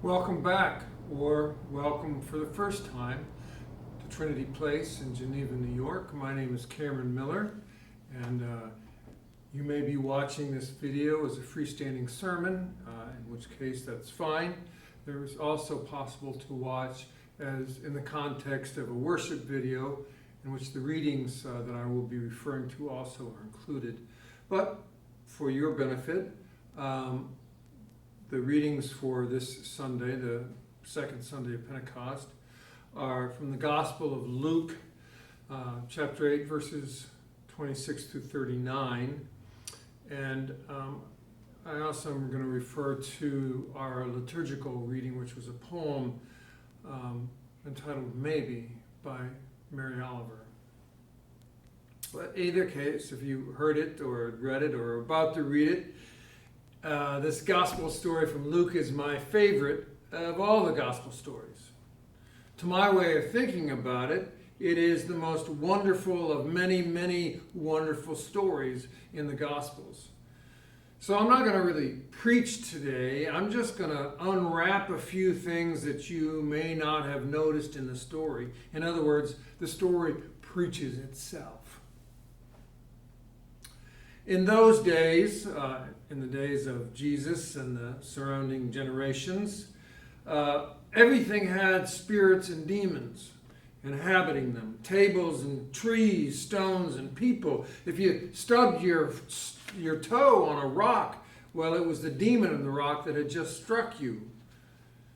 Welcome back, or welcome for the first time to Trinity Place in Geneva, New York. My name is Cameron Miller, and you may be watching this video as a freestanding sermon, in which case that's fine. There is also possible to watch as in the context of a worship video, in which the readings that I will be referring to also are included. But for your benefit, the readings for this Sunday, the second Sunday of Pentecost, are from the Gospel of Luke, chapter 8, verses 26 through 39. And I also am going to refer to our liturgical reading, which was a poem entitled Maybe by Mary Oliver. But in either case, if you heard it or read it or are about to read it, this gospel story from Luke is my favorite of all the gospel stories. To my way of thinking about it, it is the most wonderful of many, many wonderful stories in the Gospels. So I'm not going to really preach today. I'm just going to unwrap a few things that you may not have noticed in the story. In other words, the story preaches itself. In those days, in the days of Jesus and the surrounding generations, everything had spirits and demons inhabiting them. Tables and trees, stones and people. If you stubbed your toe on a rock, well, it was the demon in the rock that had just struck you.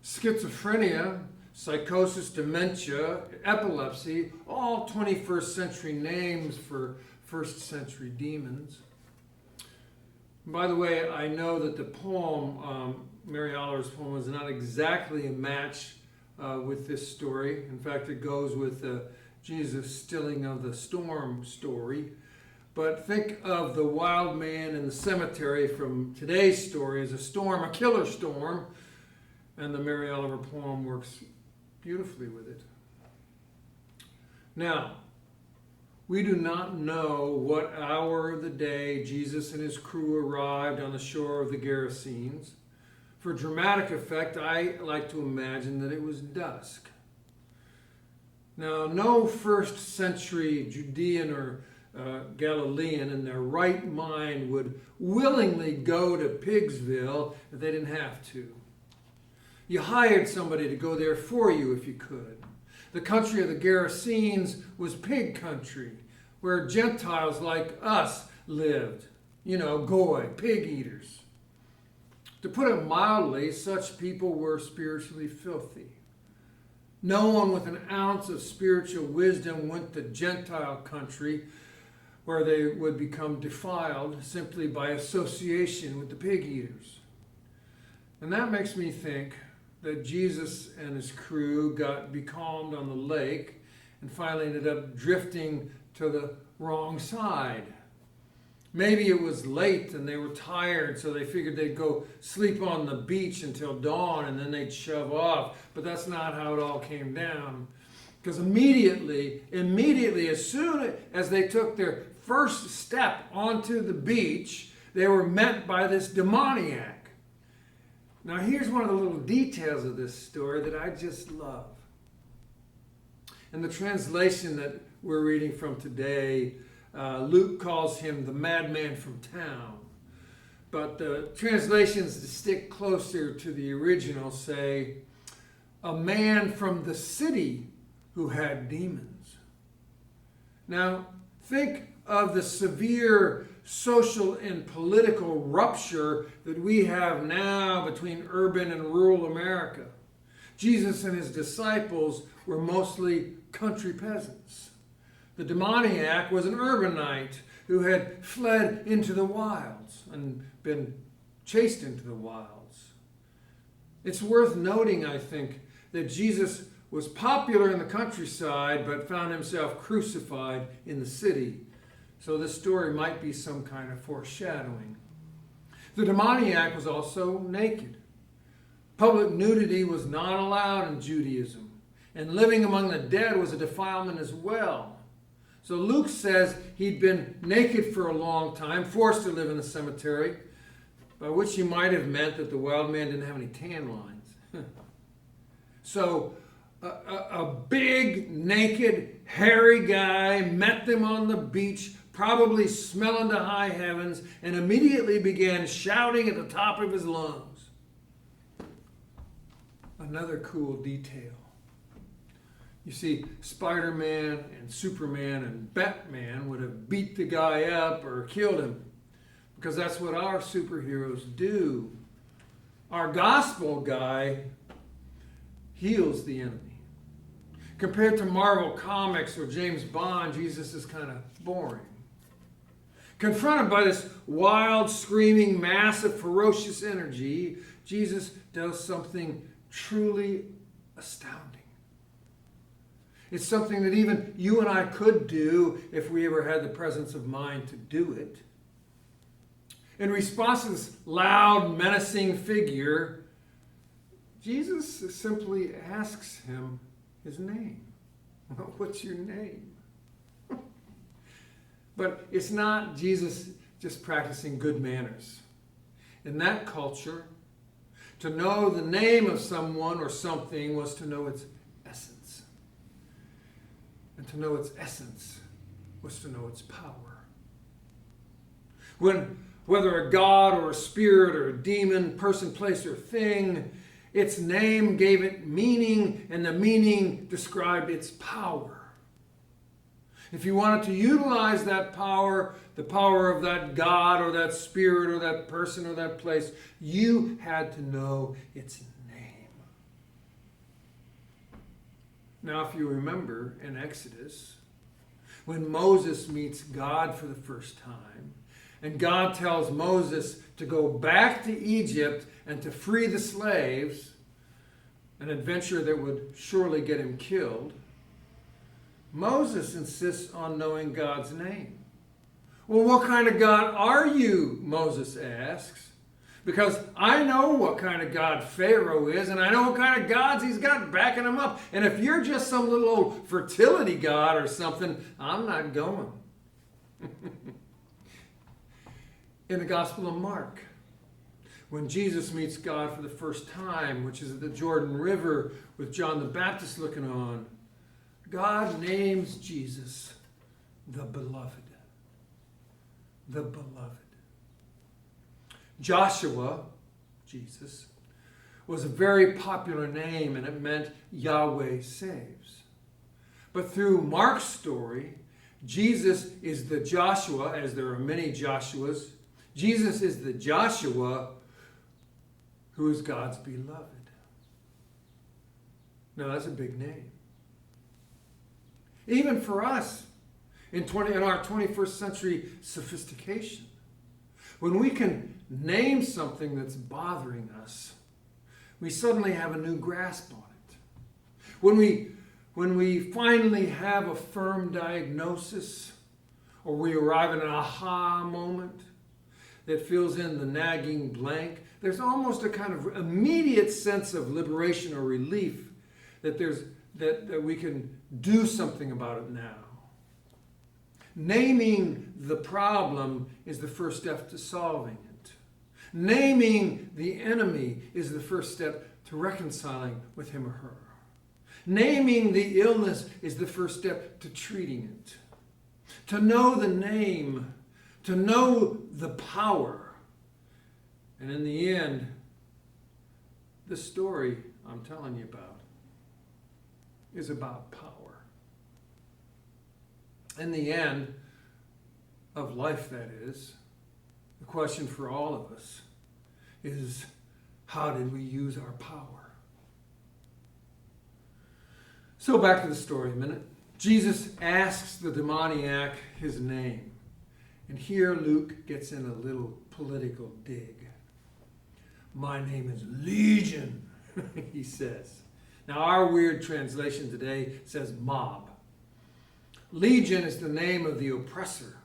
Schizophrenia, psychosis, dementia, epilepsy, all 21st century names for first century demons. By the way, I know that the poem, Mary Oliver's poem, is not exactly a match with this story. In fact, it goes with the Jesus stilling of the storm story. But think of the wild man in the cemetery from today's story as a storm, a killer storm, and the Mary Oliver poem works beautifully with it. Now, we do not know what hour of the day Jesus and his crew arrived on the shore of the Gerasenes. For dramatic effect, I like to imagine that it was dusk. Now, no first century Judean or Galilean in their right mind would willingly go to Pigsville if they didn't have to. You hired somebody to go there for you if you could. The country of the Gerasenes was pig country, where Gentiles like us lived. You know, goy, pig eaters. To put it mildly, such people were spiritually filthy. No one with an ounce of spiritual wisdom went to Gentile country where they would become defiled simply by association with the pig eaters. And that makes me think that Jesus and his crew got becalmed on the lake and finally ended up drifting to the wrong side. Maybe it was late and they were tired, so they figured they'd go sleep on the beach until dawn and then they'd shove off. But that's not how it all came down. Because immediately, as soon as they took their first step onto the beach, they were met by this demoniac. Now, here's one of the little details of this story that I just love. In the translation that we're reading from today, Luke calls him the madman from town. But the translations that stick closer to the original say, a man from the city who had demons. Now, think of the severe social and political rupture that we have now between urban and rural America. Jesus and his disciples were mostly country peasants. The demoniac was an urbanite who had fled into the wilds and been chased into the wilds. It's worth noting, I think, that Jesus was popular in the countryside but found himself crucified in the city. So this story might be some kind of foreshadowing. The demoniac was also naked. Public nudity was not allowed in Judaism, and living among the dead was a defilement as well. So Luke says he'd been naked for a long time, forced to live in the cemetery, by which he might have meant that the wild man didn't have any tan lines. So a big, naked, hairy guy met them on the beach, probably smelling to high heavens, and immediately began shouting at the top of his lungs. Another cool detail. You see, Spider-Man and Superman and Batman would have beat the guy up or killed him, because that's what our superheroes do. Our gospel guy heals the enemy. Compared to Marvel Comics or James Bond, Jesus is kind of boring. Confronted by this wild, screaming, massive, ferocious energy, Jesus does something truly astounding. It's something that even you and I could do if we ever had the presence of mind to do it. In response to this loud, menacing figure, Jesus simply asks him his name. What's your name? But it's not Jesus just practicing good manners. In that culture, to know the name of someone or something was to know its essence. And to know its essence was to know its power. Whether a god or a spirit or a demon, person, place, or thing, its name gave it meaning, and the meaning described its power. If you wanted to utilize that power, the power of that god or that spirit or that person or that place, you had to know its name. Now, if you remember in Exodus, when Moses meets God for the first time, and God tells Moses to go back to Egypt and to free the slaves, an adventure that would surely get him killed, Moses insists on knowing God's name. Well, what kind of God are you? Moses asks. Because I know what kind of God Pharaoh is, and I know what kind of gods he's got backing him up. And if you're just some little old fertility god or something, I'm not going. In the Gospel of Mark, when Jesus meets God for the first time, which is at the Jordan River with John the Baptist looking on, God names Jesus the Beloved. The Beloved. Joshua, Jesus, was a very popular name, and it meant Yahweh saves. But through Mark's story, Jesus is the Joshua, as there are many Joshuas. Jesus is the Joshua who is God's beloved. Now that's a big name. Even for us, in our 21st century sophistication, when we can name something that's bothering us, we suddenly have a new grasp on it. When we finally have a firm diagnosis, or we arrive at an aha moment that fills in the nagging blank, there's almost a kind of immediate sense of liberation or relief that we can do something about it now. Naming the problem is the first step to solving it. Naming the enemy is the first step to reconciling with him or her. Naming the illness is the first step to treating it. To know the name, to know the power. And in the end, this story I'm telling you about is about power. In the end of life, that is, the question for all of us is, how did we use our power? So back to the story a minute. Jesus asks the demoniac his name. And here Luke gets in a little political dig. My name is Legion, he says. Now our weird translation today says mob. Legion is the name of the oppressor.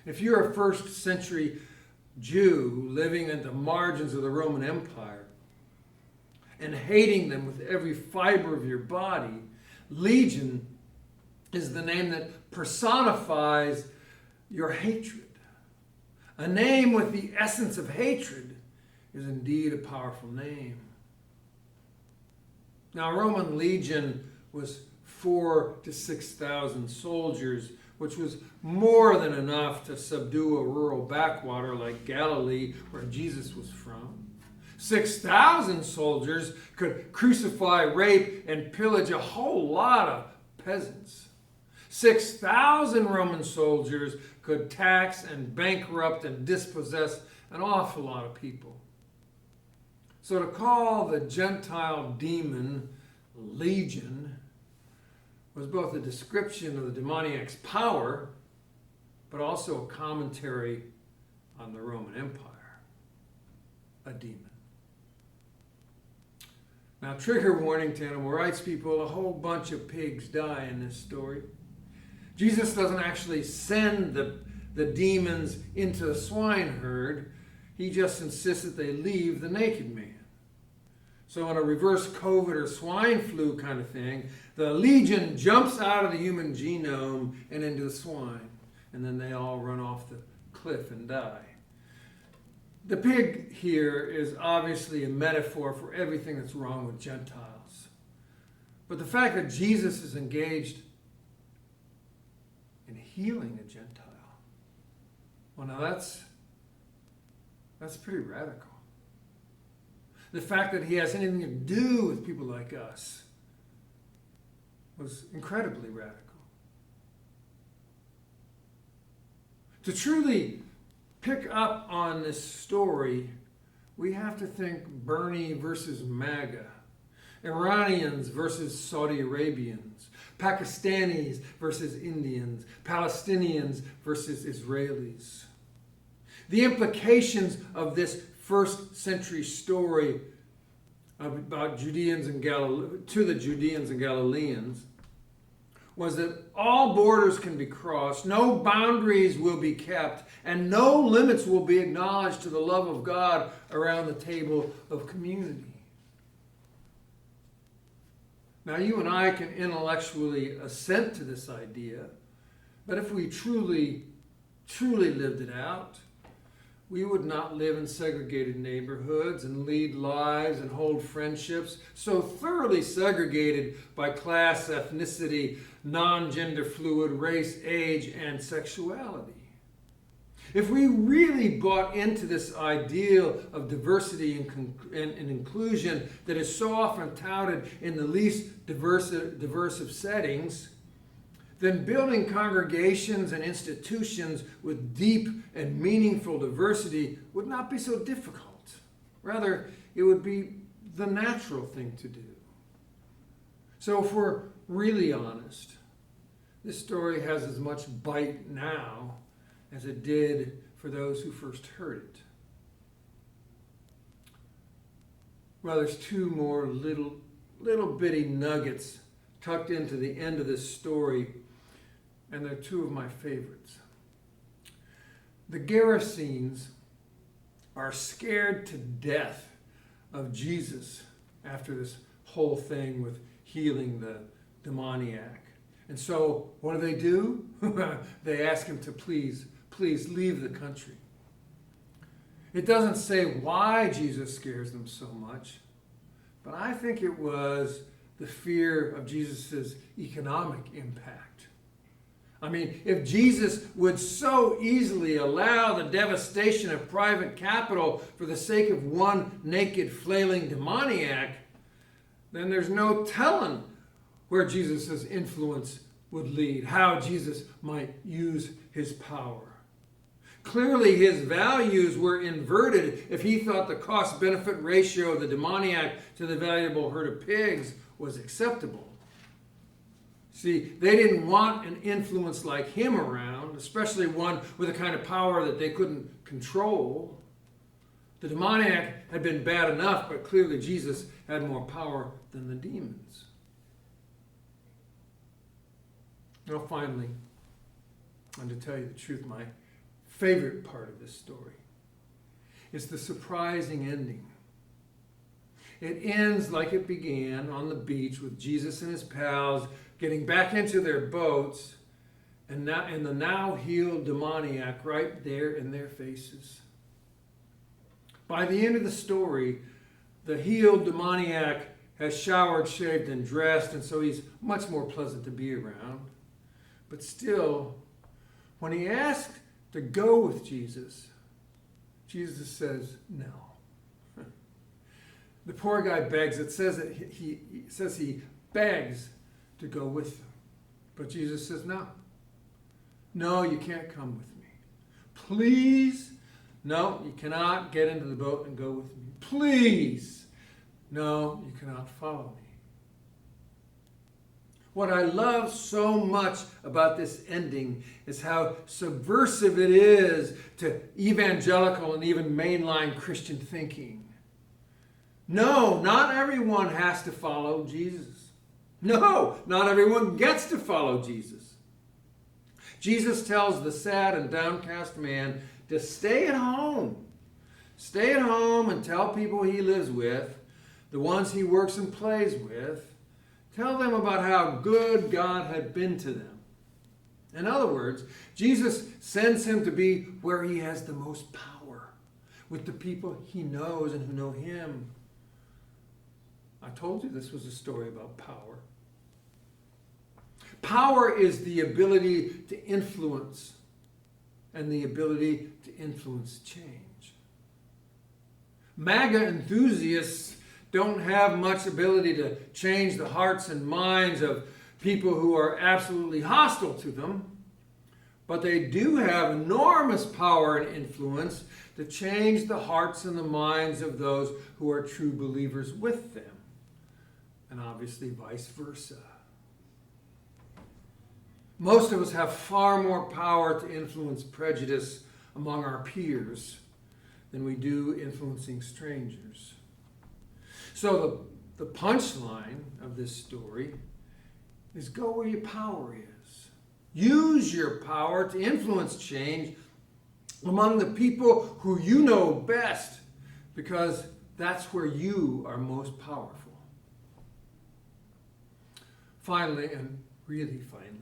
If you're a first century Jew living at the margins of the Roman Empire and hating them with every fiber of your body, Legion is the name that personifies your hatred. A name with the essence of hatred is indeed a powerful name. Now, a Roman legion was 4,000 to 6,000 soldiers, which was more than enough to subdue a rural backwater like Galilee, where Jesus was from. 6,000 soldiers could crucify, rape, and pillage a whole lot of peasants. 6,000 Roman soldiers could tax and bankrupt and dispossess an awful lot of people. So to call the Gentile demon legion was both a description of the demoniac's power, but also a commentary on the Roman Empire. A demon. Now, trigger warning to animal rights people, a whole bunch of pigs die in this story. Jesus doesn't actually send the demons into the swine herd. He just insists that they leave the naked man. So in a reverse COVID or swine flu kind of thing, the legion jumps out of the human genome and into the swine. And then they all run off the cliff and die. The pig here is obviously a metaphor for everything that's wrong with Gentiles. But the fact that Jesus is engaged in healing a Gentile, well, now that's pretty radical. The fact that he has anything to do with people like us was incredibly radical. To truly pick up on this story, we have to think Bernie versus MAGA, Iranians versus Saudi Arabians, Pakistanis versus Indians, Palestinians versus Israelis. The implications of this first century story about Judeans and to the Judeans and Galileans was that all borders can be crossed, no boundaries will be kept, and no limits will be acknowledged to the love of God around the table of community. Now, you and I can intellectually assent to this idea, but if we truly lived it out, we would not live in segregated neighborhoods and lead lives and hold friendships so thoroughly segregated by class, ethnicity, non-gender fluid, race, age, and sexuality. If we really bought into this ideal of diversity and inclusion that is so often touted in the least diverse of settings, then building congregations and institutions with deep and meaningful diversity would not be so difficult. Rather, it would be the natural thing to do. So if we're really honest, this story has as much bite now as it did for those who first heard it. Well, there's two more little bitty nuggets tucked into the end of this story, and they're two of my favorites. The Gerasenes are scared to death of Jesus after this whole thing with healing the demoniac. And so what do? They ask him to please leave the country. It doesn't say why Jesus scares them so much, but I think it was the fear of Jesus' economic impact. I mean, if Jesus would so easily allow the devastation of private capital for the sake of one naked, flailing demoniac, then there's no telling where Jesus' influence would lead, how Jesus might use his power. Clearly, his values were inverted if he thought the cost-benefit ratio of the demoniac to the valuable herd of pigs was acceptable. See, they didn't want an influence like him around, especially one with a kind of power that they couldn't control. The demoniac had been bad enough, but clearly Jesus had more power than the demons. Now, finally, and to tell you the truth, my favorite part of this story is the surprising ending. It ends like it began, on the beach with Jesus and his pals getting back into their boats, and the now healed demoniac right there in their faces. By the end of the story, the healed demoniac has showered, shaved, and dressed, and so he's much more pleasant to be around. But still, when he asks to go with Jesus, Jesus says no. The poor guy begs. It says that he begs to go with them. But Jesus says no. No, you can't come with me. Please. No, you cannot get into the boat and go with me. Please. No, you cannot follow me. What I love so much about this ending is how subversive it is to evangelical and even mainline Christian thinking. No, not everyone has to follow Jesus. No, not everyone gets to follow Jesus. Jesus tells the sad and downcast man to stay at home. Stay at home and tell people he lives with, the ones he works and plays with, tell them about how good God had been to them. In other words, Jesus sends him to be where he has the most power, with the people he knows and who know him. I told you this was a story about power. Power is the ability to influence and the ability to influence change. MAGA enthusiasts don't have much ability to change the hearts and minds of people who are absolutely hostile to them, but they do have enormous power and influence to change the hearts and the minds of those who are true believers with them, and obviously vice versa. Most of us have far more power to influence prejudice among our peers than we do influencing strangers. So the punchline of this story is go where your power is. Use your power to influence change among the people who you know best, because that's where you are most powerful. Finally, and really finally,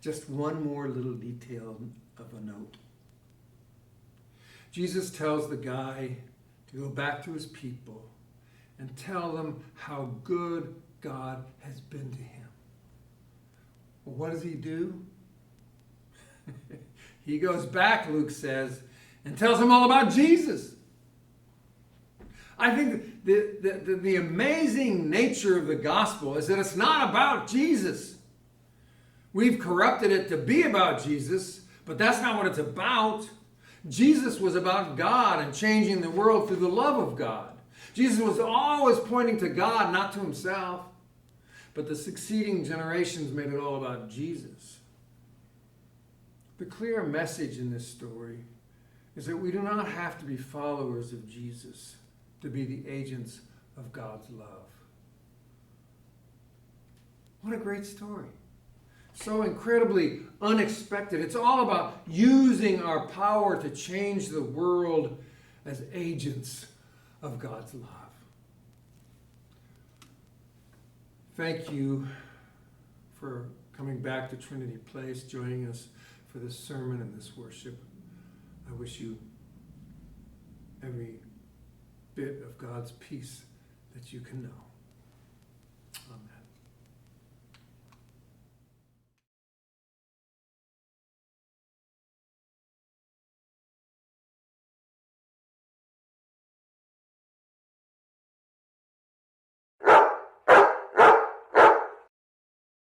just one more little detail of a note. Jesus tells the guy to go back to his people and tell them how good God has been to him. Well, what does he do? He goes back, Luke says, and tells them all about Jesus. I think the amazing nature of the gospel is that it's not about Jesus. We've corrupted it to be about Jesus, but that's not what it's about. Jesus was about God and changing the world through the love of God. Jesus was always pointing to God, not to himself. But the succeeding generations made it all about Jesus. The clear message in this story is that we do not have to be followers of Jesus to be the agents of God's love. What a great story. So incredibly unexpected. It's all about using our power to change the world as agents of God's love. Thank you for coming back to Trinity Place, joining us for this sermon and this worship. I wish you every bit of God's peace that you can know.